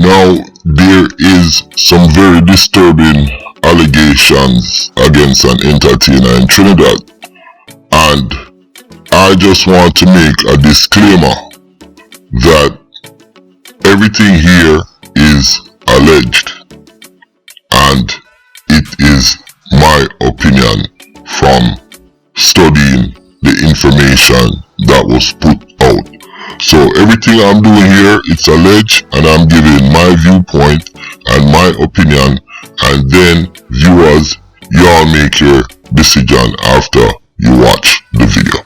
Now, there is some very disturbing allegations against an entertainer in Trinidad, and I just want to make a disclaimer that everything here is alleged, and it is my opinion from studying the information that was put out. So everything I'm doing here, it's alleged, and I'm giving my viewpoint and my opinion, and then viewers, y'all make your decision after you watch the video.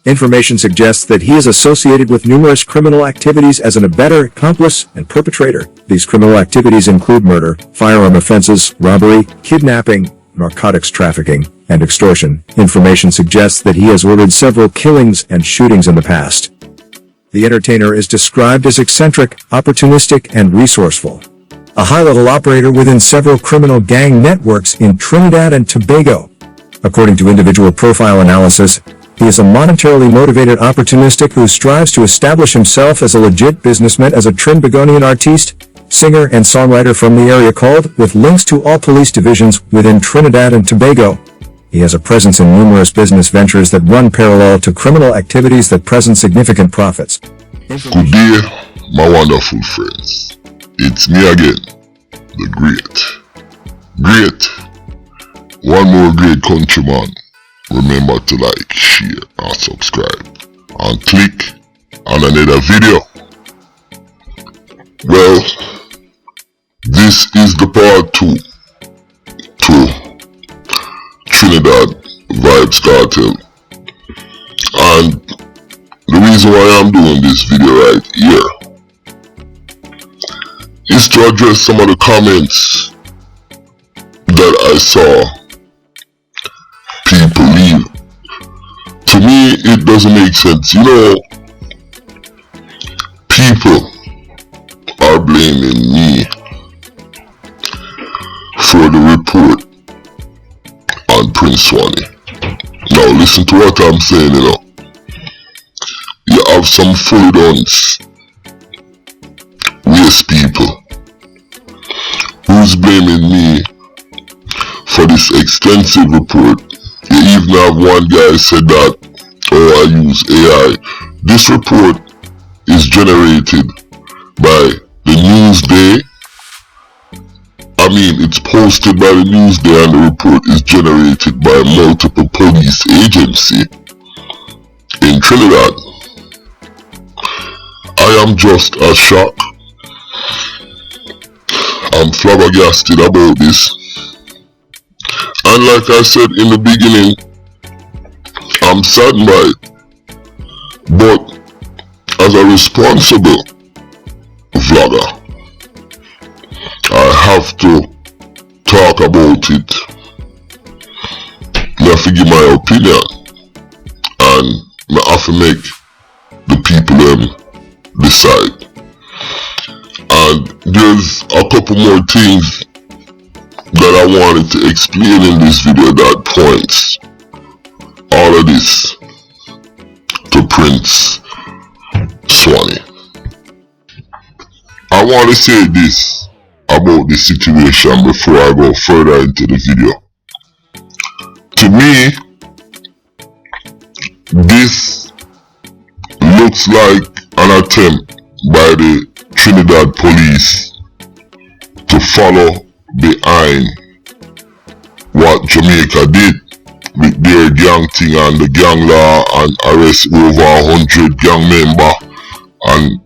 Information suggests that he is associated with numerous criminal activities as an abettor, accomplice, and perpetrator. These criminal activities include murder, firearm offenses, robbery, kidnapping, narcotics trafficking, and extortion. Information suggests that he has ordered several killings and shootings in the past. The entertainer is described as eccentric, opportunistic, and resourceful. A high-level operator within several criminal gang networks in Trinidad and Tobago. According to individual profile analysis, he is a monetarily motivated opportunistic who strives to establish himself as a legit businessman as a Trinidadian artiste, singer and songwriter from the area called, with links to all police divisions within Trinidad and Tobago. He has a presence in numerous business ventures that run parallel to criminal activities that present significant profits. Good day, my wonderful friends. It's me again, the great. One more great countryman. Remember to like, share, and subscribe, and click on another video. Well, this is the part 2 to Trinidad Vybz Kartel, and the reason why I'm doing this video right here is to address some of the comments that I saw people leave. To me, it doesn't make sense. You know, people are blaming me for the report on Prince Swanee. Now listen to what I'm saying, you know. You have some fully done waste people who's blaming me for this extensive report. You even have one guy said that, oh, I use AI. This report is generated by the Newsday. I mean, it's posted by the Newsday, and the report is generated by multiple police agencies in Trinidad. I am just as shocked. I'm flabbergasted about this. And like I said in the beginning, I'm saddened by it. But as a responsible vlogger, I have to talk about it. I have to give my opinion, and I have to make the people decide. And there's a couple more things that I wanted to explain in this video that points all of this to Prince Swanee. I want to say this about the situation before I go further into the video. To me, this looks like an attempt by the Trinidad police to follow behind what Jamaica did with their gang thing and the gang law, and arrest over 100 gang members and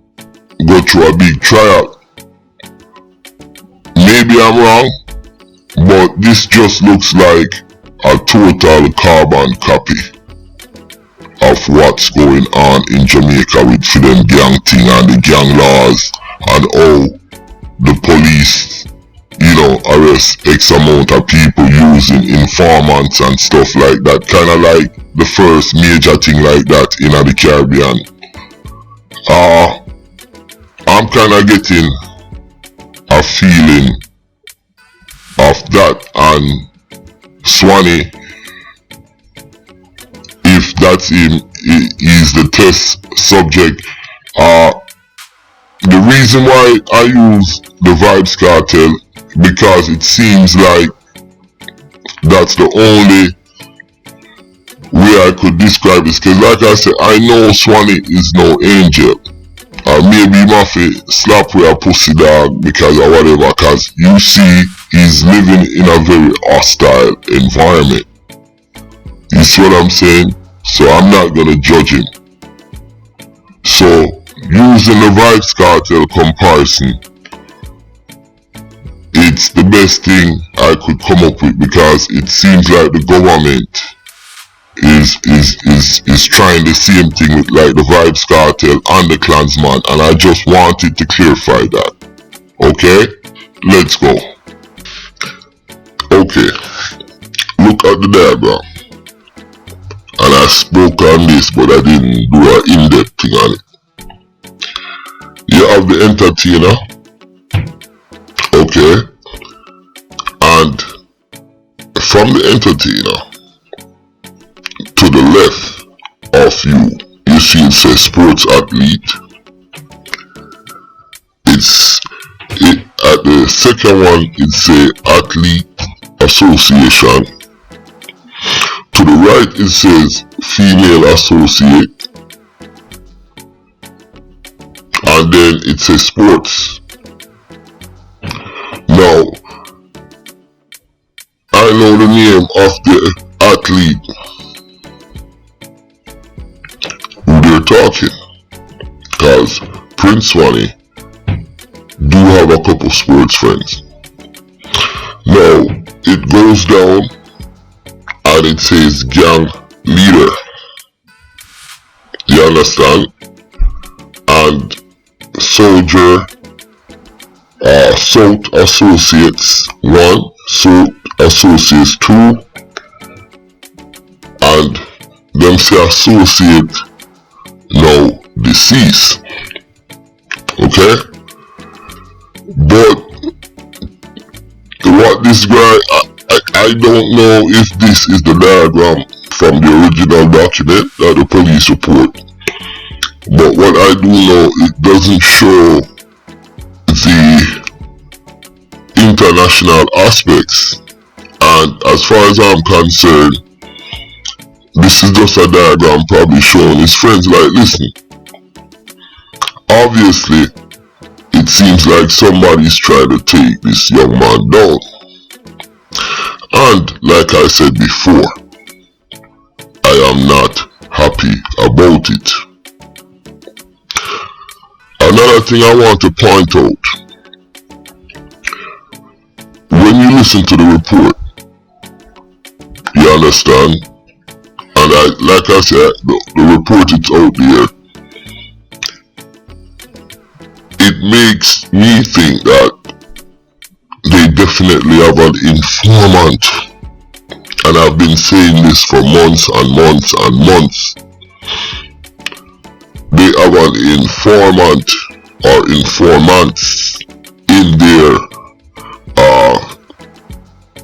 go through a big trial. Maybe I'm wrong, but this just looks like a total carbon copy of what's going on in Jamaica with them gang thing and the gang laws, and how the police, you know, arrest X amount of people using informants and stuff like that. Kind of like the first major thing like that in the Caribbean. I'm kind of getting a feeling of that, and Swanee, if that's him, is the test subject. The reason why I use the Vybz Kartel, because it seems like that's the only way I could describe this. Because like I said, I know Swanee is no angel. Or maybe Maffy slap with a pussy dog because or whatever. Because you see, he's living in a very hostile environment. You see what I'm saying? So I'm not gonna judge him. So using the Vybz Kartel comparison, it's the best thing I could come up with, because it seems like the government is trying the same thing with like the Vybz Kartel and the Klansman, and I just wanted to clarify that. Okay, let's go. Okay, look at the diagram. And I spoke on this, but I didn't do an in-depth thing on it. You have the entertainer, okay, and from the entertainer to the left of you, you see it says sports athlete. At the second one it say athlete association. To the right it says female associate. And then it says sports. Now, I know the name of the athlete who they're talking, because Prince Swanee do have a couple sports friends. Now, it goes down and it says gang leader. You understand? And soldier, South Associates 1, South Associates 2, and them say associate now deceased. Okay? But what this guy, I don't know if this is the diagram from the original document that the police report. But what I do know, it doesn't show the international aspects. And as far as I'm concerned, this is just a diagram probably showing his friends like, listen, obviously it seems like somebody's trying to take this young man down. And like I said before, I am not happy about it. Another thing I want to point out, when you listen to the report, you understand, and like I said, the report is out there, it makes me think that they definitely have an informant, and I've been saying this for months and months and months. They have an informant or informants in their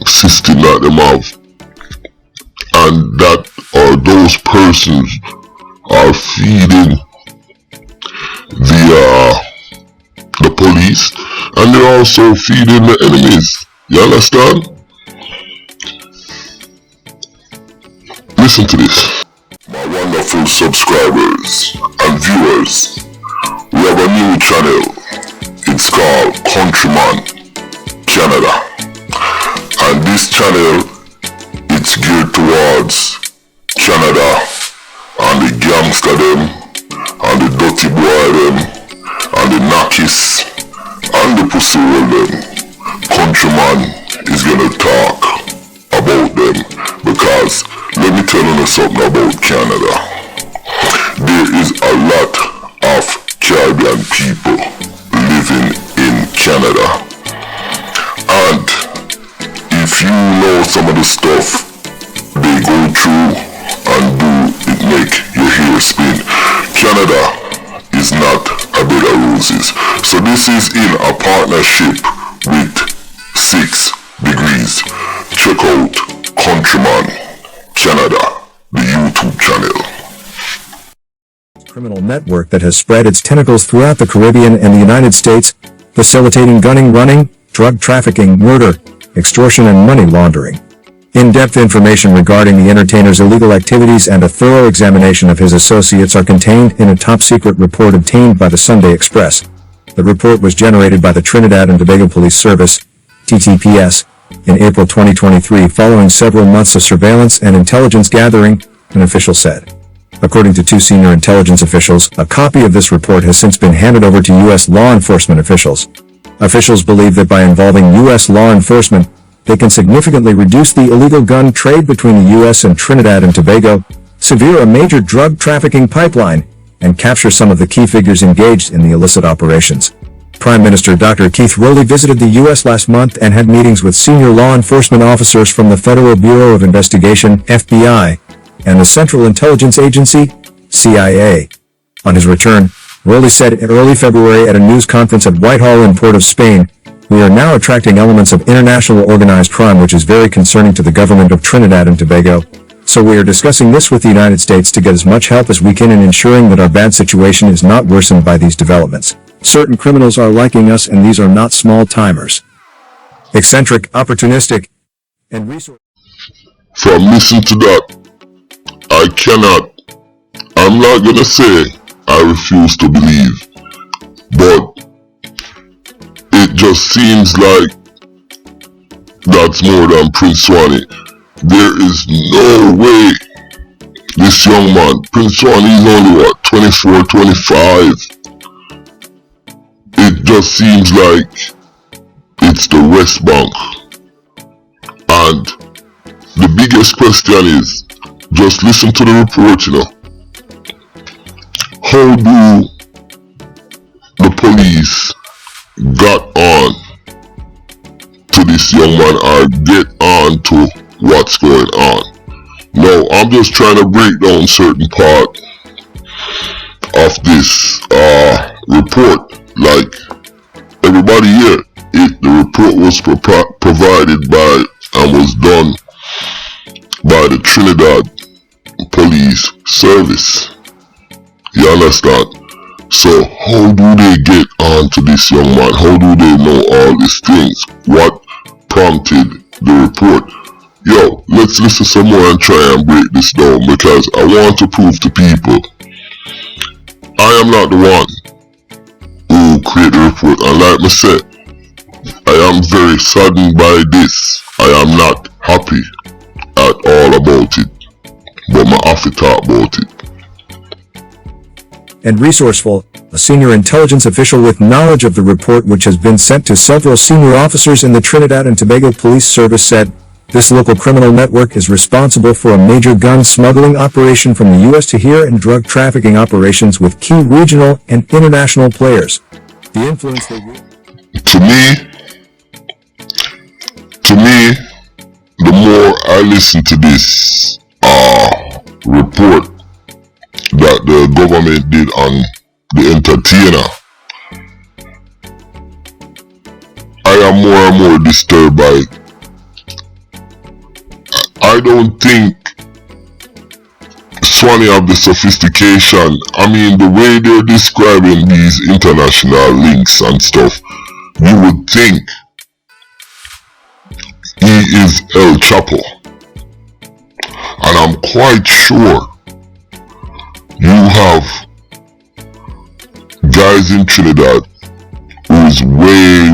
system that them have, and that or those persons are feeding the police, and they're also feeding the enemies. You understand? Listen to this. My wonderful subscribers and viewers, we have a new channel. It's called Countryman Canada, and this channel, it's geared towards Canada and the gangster them and the dirty boy them and the knackies and the pussy hole them. Countryman is gonna talk about them, because let me tell you something about Canada. There is a lot of Caribbean people living in Canada, and if you know some of the stuff they go through and do, it make your hair spin. Canada is not a bed of roses. So this is in a partnership with 6 Degrees. Check out Countryman Canada, the YouTube channel. criminal network that has spread its tentacles throughout the Caribbean and the United States, facilitating gunning, running, drug trafficking, murder, extortion, and money laundering. In-depth information regarding the entertainer's illegal activities and a thorough examination of his associates are contained in a top-secret report obtained by the Sunday Express. The report was generated by the Trinidad and Tobago Police Service, TTPS, in April 2023 following several months of surveillance and intelligence gathering, an official said. According to two senior intelligence officials, a copy of this report has since been handed over to U.S. law enforcement officials. Officials believe that by involving U.S. law enforcement, they can significantly reduce the illegal gun trade between the U.S. and Trinidad and Tobago, sever a major drug trafficking pipeline, and capture some of the key figures engaged in the illicit operations. Prime Minister Dr. Keith Rowley visited the U.S. last month and had meetings with senior law enforcement officers from the Federal Bureau of Investigation, FBI, and the Central Intelligence Agency, CIA. On his return, Rowley said in early February at a news conference at Whitehall in Port of Spain, "We are now attracting elements of international organized crime which is very concerning to the government of Trinidad and Tobago. So we are discussing this with the United States to get as much help as we can in ensuring that our bad situation is not worsened by these developments. Certain criminals are liking us and these are not small-timers. Eccentric, opportunistic, and resourceful." From listening to that, I'm not gonna say I refuse to believe, but it just seems like that's more than Prince Swanee. There is no way this young man, Prince Swanee is only 24, 25. It just seems like it's the West Bank. And the biggest question is, just listen to the report, How do the police got on to this young man or get on to what's going on? No, I'm just trying to break down certain part of this report. Like everybody here, the report was provided by and was done by the Trinidad Police Service. You understand? So how do they get on to this young man? How do they know all these things? What prompted the report? Yo, let's listen some more and try and break this down, because I want to prove to people I am not the one who created the report. And like I said, I am very saddened by this. I am not happy at all about it, but I have to talk about it. And resourceful, a senior intelligence official with knowledge of the report which has been sent to several senior officers in the Trinidad and Tobago Police Service, said, "This local criminal network is responsible for a major gun smuggling operation from the U.S. to here and drug trafficking operations with key regional and international players. The influence they wield." To me, the more I listen to this report that the government did on the entertainer, I am more and more disturbed by it. I don't think Swanee have the sophistication. I mean, the way they're describing these international links and stuff, you would think he is El Chapo. And I'm quite sure you have guys in Trinidad who is way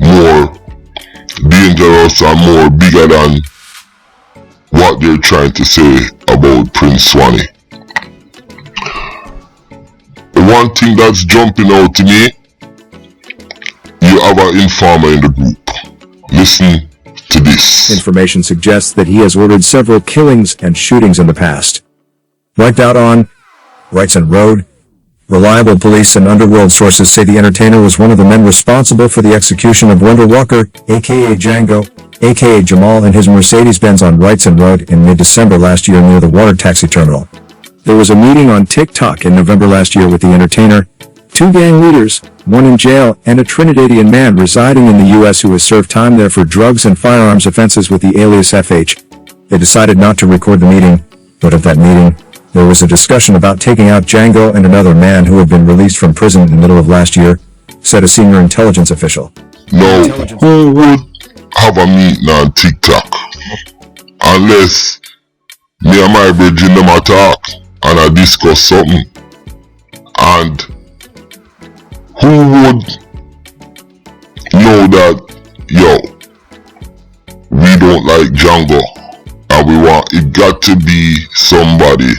more dangerous and more bigger than what they're trying to say about Prince Swanee. The one thing that's jumping out to me, you have an informer in the group. Listen to this. Information suggests that he has ordered several killings and shootings in the past. Wiped out on Wrightson Road. Reliable police and underworld sources say the entertainer was one of the men responsible for the execution of Wonder Walker, aka Django, aka Jamal, in his Mercedes-Benz on Wrightson Road in mid-December last year near the water taxi terminal. There was a meeting on TikTok in November last year with the entertainer, two gang leaders, one in jail, and a Trinidadian man residing in the U.S. who has served time there for drugs and firearms offenses with the alias FH. They decided not to record the meeting, but at that meeting, There was a discussion about taking out Django and another man who had been released from prison in the middle of last year, said a senior intelligence official. Now, who would have a meeting on TikTok? Unless me and my brethren them a talk and I discuss something. And who would know that, yo, we don't like Django and we want, it got to be somebody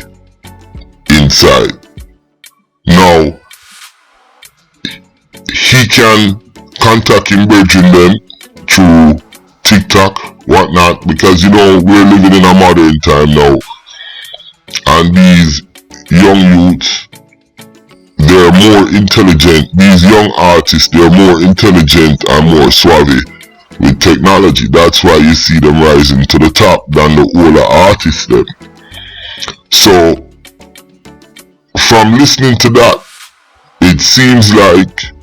inside. Now, he can contact him brethren them through TikTok, whatnot, because you know we're living in a modern time now, and these young youths, they're more intelligent. These young artists, they're more intelligent and more suave with technology. That's why you see them rising to the top than the older artists them. So from listening to that, it seems like,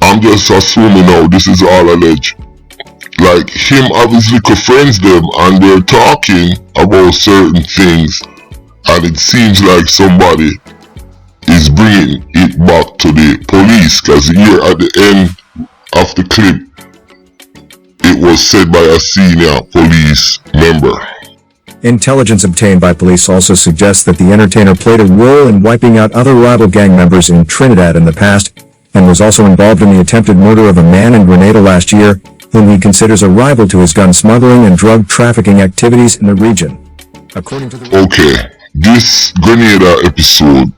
I'm just assuming now, this is all alleged, like him have his little friends them and they're talking about certain things, and it seems like somebody is bringing it back to the police, because here at the end of the clip it was said by a senior police member. Intelligence obtained by police also suggests that the entertainer played a role in wiping out other rival gang members in Trinidad in the past, and was also involved in the attempted murder of a man in Grenada last year, whom he considers a rival to his gun smuggling and drug trafficking activities in the region. According to the... Okay, this Grenada episode,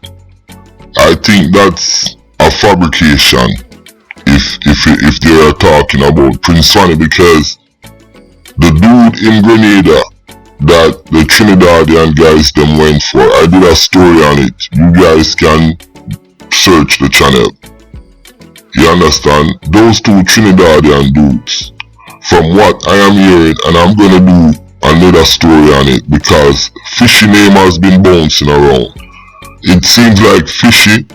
I think that's a fabrication if they are talking about Prince Sonny, because the dude in Grenada that the Trinidadian guys them went for, I did a story on it. You guys can search the channel. You understand? Those two Trinidadian dudes, from what I am hearing, and I'm gonna do another story on it because Fishy name has been bouncing around. It seems like Fishy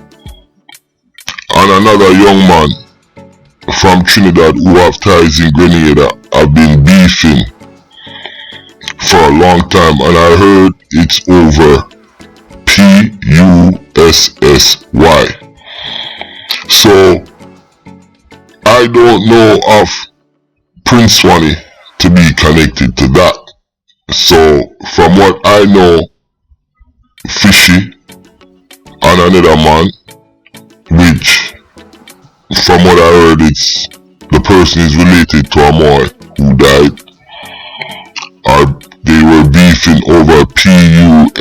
and another young man from Trinidad who have ties in Grenada have been beefing for a long time, and I heard it's over PUSSY. So I don't know of Prince Swanee to be connected to that. So from what I know, Fishy and another man, which from what I heard, it's the person is related to a boy who died, or they were beefing over PUSSY.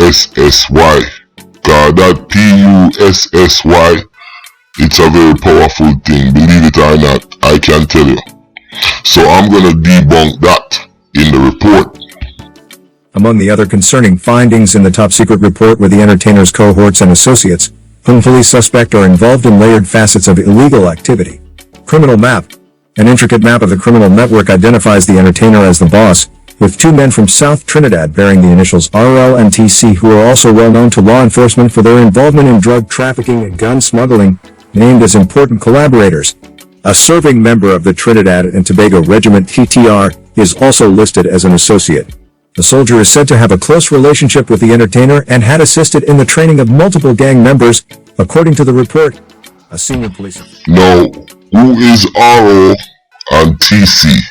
God, that PUSSY, it's a very powerful thing, believe it or not, I can tell you. So I'm gonna debunk that in the report. Among the other concerning findings in the top secret report were the entertainer's cohorts and associates, whom police suspect are involved in layered facets of illegal activity. Criminal map. An intricate map of the criminal network identifies the entertainer as the boss, with two men from South Trinidad bearing the initials RL and TC, who are also well known to law enforcement for their involvement in drug trafficking and gun smuggling, named as important collaborators. A serving member of the Trinidad and Tobago Regiment TTR is also listed as an associate. The soldier is said to have a close relationship with the entertainer and had assisted in the training of multiple gang members, according to the report. A senior police official. Now, who is RO and TC?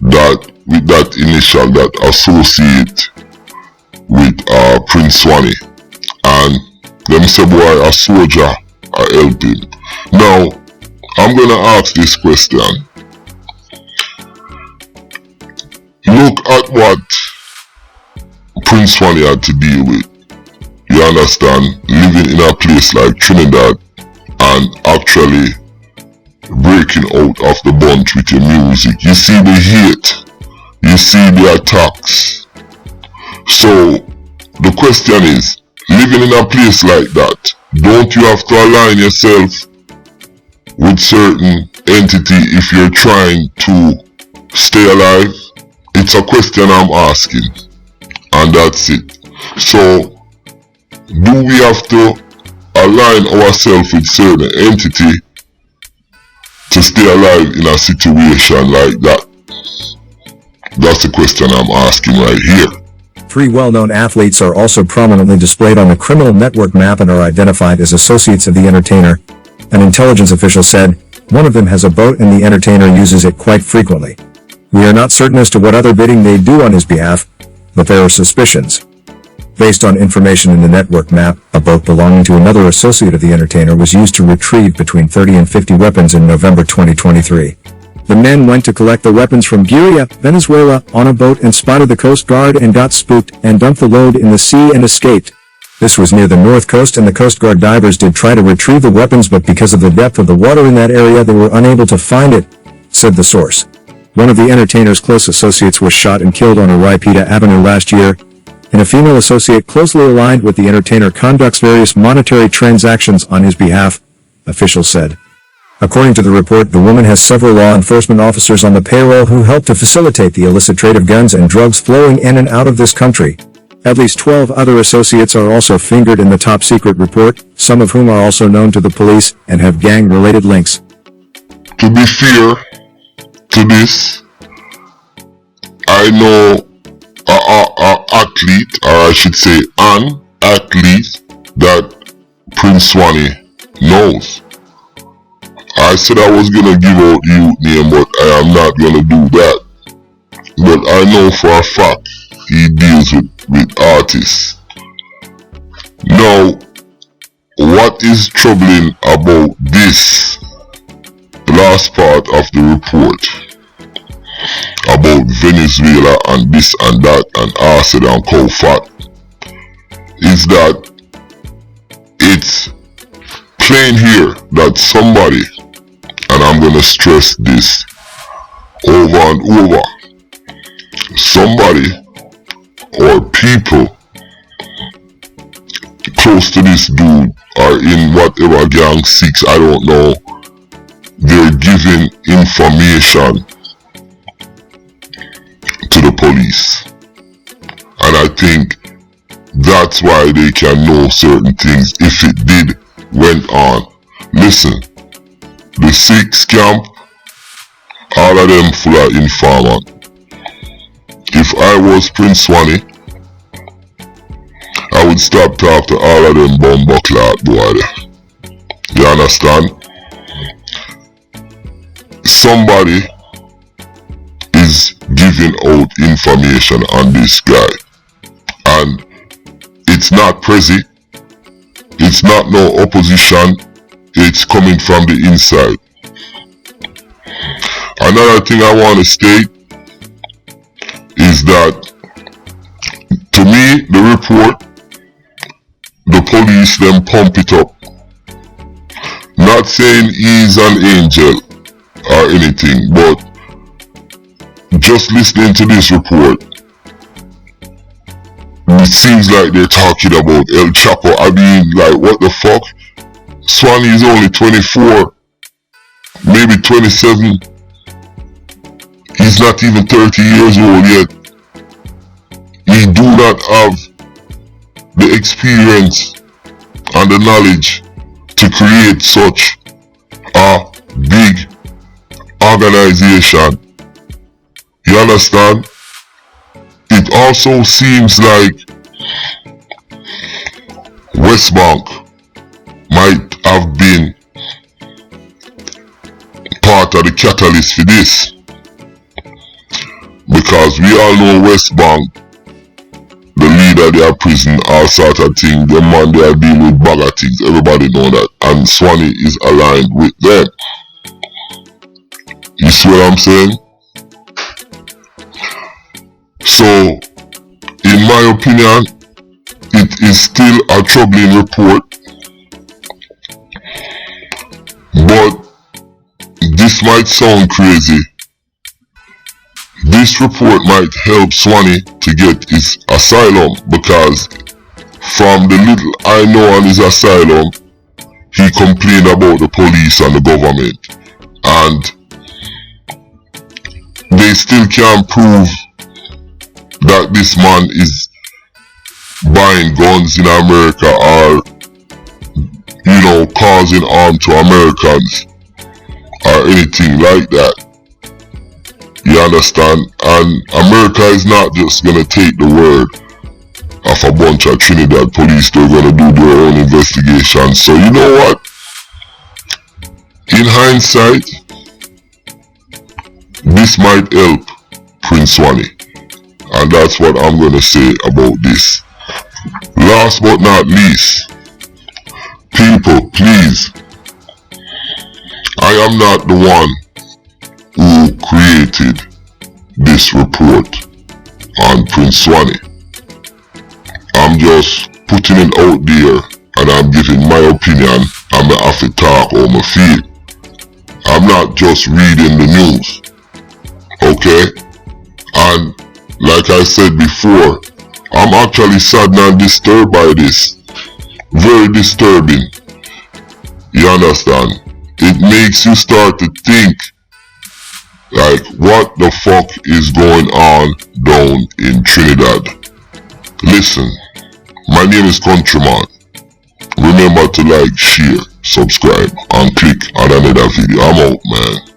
That with that initial that associate with Prince Swanee, and them say boy a soldier are helping. Now, I'm gonna ask this question. Look at what Prince Swanee had to deal with. You understand? Living in a place like Trinidad and actually breaking out of the bunch with your music. You see the hate. You see the attacks. So the question is, living in a place like that, don't you have to align yourself with certain entity if you're trying to stay alive? It's a question I'm asking, and that's it. So do we have to align ourselves with certain entity to stay alive in a situation like that? That's the question I'm asking right here. 3 well-known athletes are also prominently displayed on the criminal network map and are identified as associates of the entertainer. An intelligence official said, "One of them has a boat and the entertainer uses it quite frequently. We are not certain as to what other bidding they do on his behalf, but there are suspicions." Based on information in the network map, a boat belonging to another associate of the entertainer was used to retrieve between 30 and 50 weapons in November 2023. The men went to collect the weapons from Guerilla, Venezuela, on a boat and spotted the Coast Guard and got spooked and dumped the load in the sea and escaped. This was near the north coast and the Coast Guard divers did try to retrieve the weapons, but because of the depth of the water in that area they were unable to find it, said the source. One of the entertainer's close associates was shot and killed on Araipita Avenue last year, and a female associate closely aligned with the entertainer conducts various monetary transactions on his behalf, officials said. According to the report, the woman has several law enforcement officers on the payroll who help to facilitate the illicit trade of guns and drugs flowing in and out of this country. At least 12 other associates are also fingered in the top secret report, some of whom are also known to the police and have gang-related links. To be fair to this, I know an athlete, or I should say an athlete, that Prince Swanee knows. I said I was gonna give out youth name, but I am not gonna do that. But I know for a fact he deals with artists. Now, what is troubling about this last part of the report about Venezuela and this and that and acid and cow fat is that it's plain here that somebody, and I'm gonna stress this over and over, somebody or people close to this dude or in whatever gang 6, I don't know, they're giving information to the police. And I think that's why they can know certain things if it did went on. Listen, the 6 camp, all of them full of informant. If I was Prince Swanee, I would stop talk to all of them bumbuckler boy. You understand? Somebody is giving out information on this guy, and it's not Prezi, it's not no opposition, it's coming from the inside. Another thing I want to state is that, to me, the report, the police them pump it up. Not saying he's an angel or anything, but just listening to this report, it seems like they're talking about El Chapo. I mean, like, what the fuck? Swanee is only 24, maybe 27. He's not even 30 years old yet. He do not have the experience and the knowledge to create such a big organization. You understand? It also seems like West Bank might have been part of the catalyst for this, because we all know West Bank, the leader of their prison, all sort of thing, the man they are dealing with bag of things, everybody know that, and Swanee is aligned with them. You see what I'm saying? So, in my opinion, it is still a troubling report, but this might sound crazy. This report might help Swanee to get his asylum, because from the little I know on his asylum, he complained about the police and the government, and they still can't prove that this man is buying guns in America or, you know, causing harm to Americans or anything like that. You understand? And America is not just gonna take the word of a bunch of Trinidad police. They're gonna do their own investigation. So you know what? In hindsight, this might help Prince Wani. And that's what I'm gonna say about this. Last but not least, people, please, I am not the one who created this report on Prince Wani. I'm just putting it out there and I'm giving my opinion. I'm gonna have to talk how I feel. I'm not just reading the news, okay? And like I said before, I'm actually saddened and disturbed by this. Very disturbing. You understand? It makes you start to think, like, what the fuck is going on down in Trinidad? Listen, my name is Countryman. Remember to like, share, subscribe, and click on another video. I'm out, man.